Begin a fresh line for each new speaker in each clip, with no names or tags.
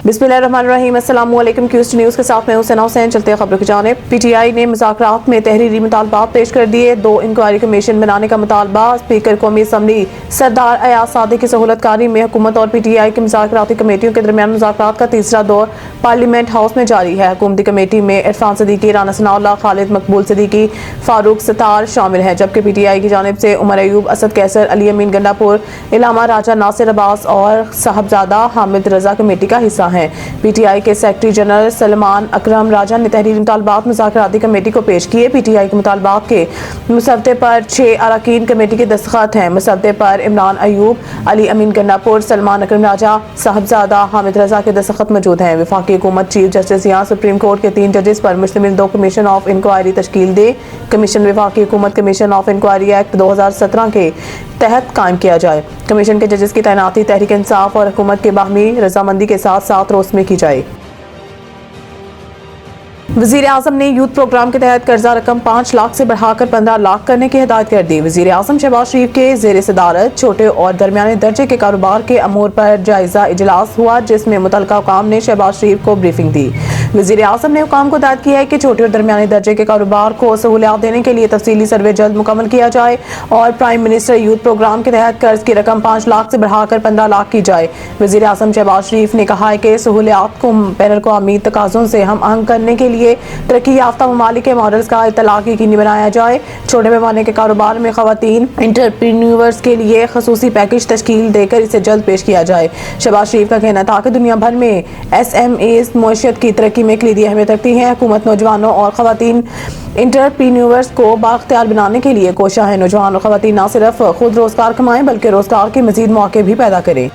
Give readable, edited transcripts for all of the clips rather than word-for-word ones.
बिस्मिल्लाहिर्रहमानिर्रहीम। अस्सलामु अलैकुम। क्यूस्ट न्यूज़ के साथ मैं हुसैन हुसैन। चलते हैं खबरों की जानिब। पीटीआई ने मुज़ाकरात में तहरीरी मुतालबात पेश कर दिए। 2 इंक्वायरी कमीशन बनाने का मुतालबा। स्पीकर कौमी असम्बली सरदार अयाज सादिक की सहूलतकारी में हुकूमत और पीटीआई की मुज़ाकराती कमेटियों के दरमियान मुज़ाकरात का तीसरा दौर पार्लियामेंट हाउस में जारी है। हुकूमती कमेटी में इरफान सिद्दीकी, राना सनाउल्लाह, खालिद मकबूल सिद्दीकी, फारूक सत्तार शामिल हैं, जबकि पीटीआई की जानिब से उमर अयूब, असद कैसर, अली अमीन गंडापुर, इलामा राजा, नासिर अब्बास और साहबजादा हामिद रजा कमेटी का हिस्सा हैं। पीटीआई के सेक्रेटरी जनरल सलमान अकरम राजा ने तहरीरी मुतालबात मुज़ाकराती कमेटी को पेश किए। पीटीआई के मुतालबात के मुसवदे पर 6 अरकान कमेटी के दस्तखत हैं। मुसवदे पर इमरान अयूब, अली अमीन गंडापुर, सलमान अकरम राजा, साहबजादा हामिद रजा के दस्तखत मौजूद हैं। वफाकी हुकूमत चीफ जस्टिस या सुप्रीम कोर्ट के 3 जजेस पर मुश्तमिल 2 कमीशन ऑफ इंक्वायरी तश्कील दे। कमीशन वफाकी हुकूमत कमीशन ऑफ इंक्वायरी एक्ट 2017 के तहत कायम किया जाए। कमीशन के जजेस की तैनाती तहरीक इंसाफ और हुकूमत के बाहमी रजामंदी के साथ 7 रोज में की जाए। वज़ीर आज़म ने यूथ प्रोग्राम के तहत कर्जा रकम 5 लाख से बढ़ाकर 15 लाख करने की हिदायत कर दी। वज़ीर आज़म शहबाज शरीफ के ज़ेर सदारत छोटे और दरमियाने दर्जे के कारोबार के अमूर पर जायजा इजलास हुआ, जिसमें मुतल्लिका हुकाम ने शहबाज शरीफ को ब्रीफिंग दी। वज़ीर आज़म ने हुकाम को हिदायत की है कि छोटे और दरमियाने दर्जे के कारोबार को सहूलियात देने के लिए तफसीली सर्वे जल्द मुकम्मल किया जाए और प्राइम मिनिस्टर यूथ प्रोग्राम के तहत कर्ज की रकम 5 लाख से बढ़ाकर 15 लाख की जाए। वज़ीर आज़म शहबाज शरीफ ने कहा है कि सहूलियात को बैनुल अक़वामी तकाज़ों से हम आहंग करने के लिए तरक्की याफ्ता ममालिक के मॉडल्स का इतलाक़ यकीनी बनाया जाए। छोटे पैमाने के कारोबार में ख़वातीन एंटरप्रेन्योर्स के लिए ख़ुसूसी पैकेज तश्कील देकर इसे जल्द पेश किया जाए। शहबाज शरीफ का कहना था कि दुनिया भर में SMEs मईशत की तरक्की में कलीदी अहमियत रखती हैं। हुकूमत नौजवानों और ख़वातीन एंटरप्रेन्योर्स को बाख्तियार बनाने के लिए कोशा है। नौजवान और ख़वातीन न सिर्फ खुद रोज़गार कमाएं बल्कि रोज़गार के मज़ीद मौके भी पैदा करें।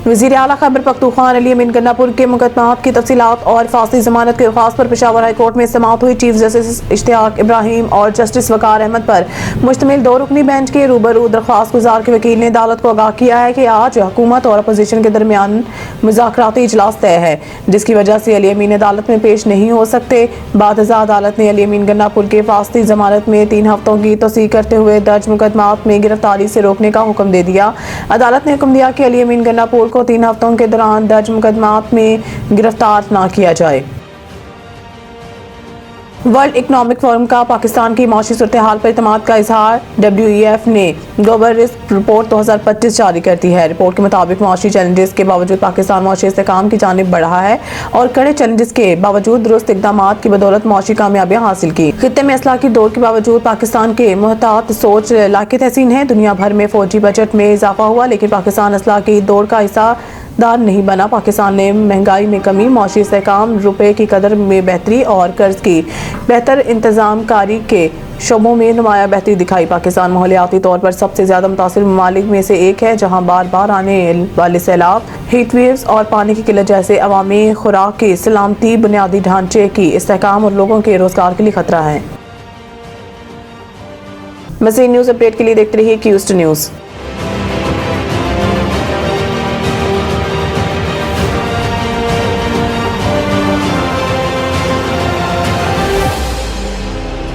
वज़ीर आला खैबर पख्तूनख्वा अली अमीन गंडापुर के मुकदमात की तफसीलात और फासली जमानत की दरख्वास्त पर पेशावर हाई कोर्ट में समाअत हुई। चीफ जस्टिस इश्तियाक इब्राहिम और जस्टिस वकार अहमद पर मुश्तमिल 2 रुकनी बेंच के रूबरू दरख्वास्त गुजार के वकील ने अदालत को आगाह किया है कि आज हुकूमत और अपोजिशन के दरमियान मुज़ाकराती इजलास तय है, जिसकी वजह से अली अमीन अदालत में पेश नहीं हो सकते। बादशाह अदालत ने अली अमीन गंडापुर के फासली जमानत में 3 हफ्तों की तोसीक करते हुए दर्ज मुकदमात में गिरफ्तारी से रोकने का हुक्म दे दिया। अदालत ने हुक्म दिया कि अली अमीन गंडापुर को 3 हफ्तों के दौरान दर्ज मुकदमात में गिरफ्तार न किया जाए। वर्ल्ड इकनॉमिक फोरम का पाकिस्तान की मौशी सूरत हाल पर इत्मीनान का इजहार। WEF ने ग्लोबल रिस्क रिपोर्ट 2025 जारी कर दी है। रिपोर्ट के मुताबिक मौशी चैलेंजेस के बावजूद पाकिस्तान मौशी इस्तेहकाम की जानिब बढ़ा है और कड़े चैलेंजेस के बावजूद दुरुस्त इक़दामात की बदौलत मौशी कामयाबियां हासिल की। खित्ते में असलाह की दौड़ के बावजूद पाकिस्तान के मुहतात सोच लायक तहसीन है। दुनिया भर में फौजी बजट में इजाफा हुआ, लेकिन पाकिस्तान असलाह की दौड़ का हिस्सा दार नहीं बना। पाकिस्तान ने महंगाई में कमी, मौशी इस्तेहकाम, रुपए की कदर में बेहतरी और कर्ज की बेहतर इंतजाम कारी के शोबों में नुमाया बेहतरी दिखाई। पाकिस्तान माहौलियाती तौर पर सबसे ज्यादा मुतासिर ममालिक में से एक है, जहां बार बार आने वाले सैलाब, हीट वेव्स और पानी की किल्लत जैसे अवामी खुराक की सलामती, बुनियादी ढांचे की इस्तेहकाम और लोगों के रोजगार के लिए खतरा है। मज़ीद न्यूज़ अपडेट के लिए देखते रहिए क्यूस्ट न्यूज़।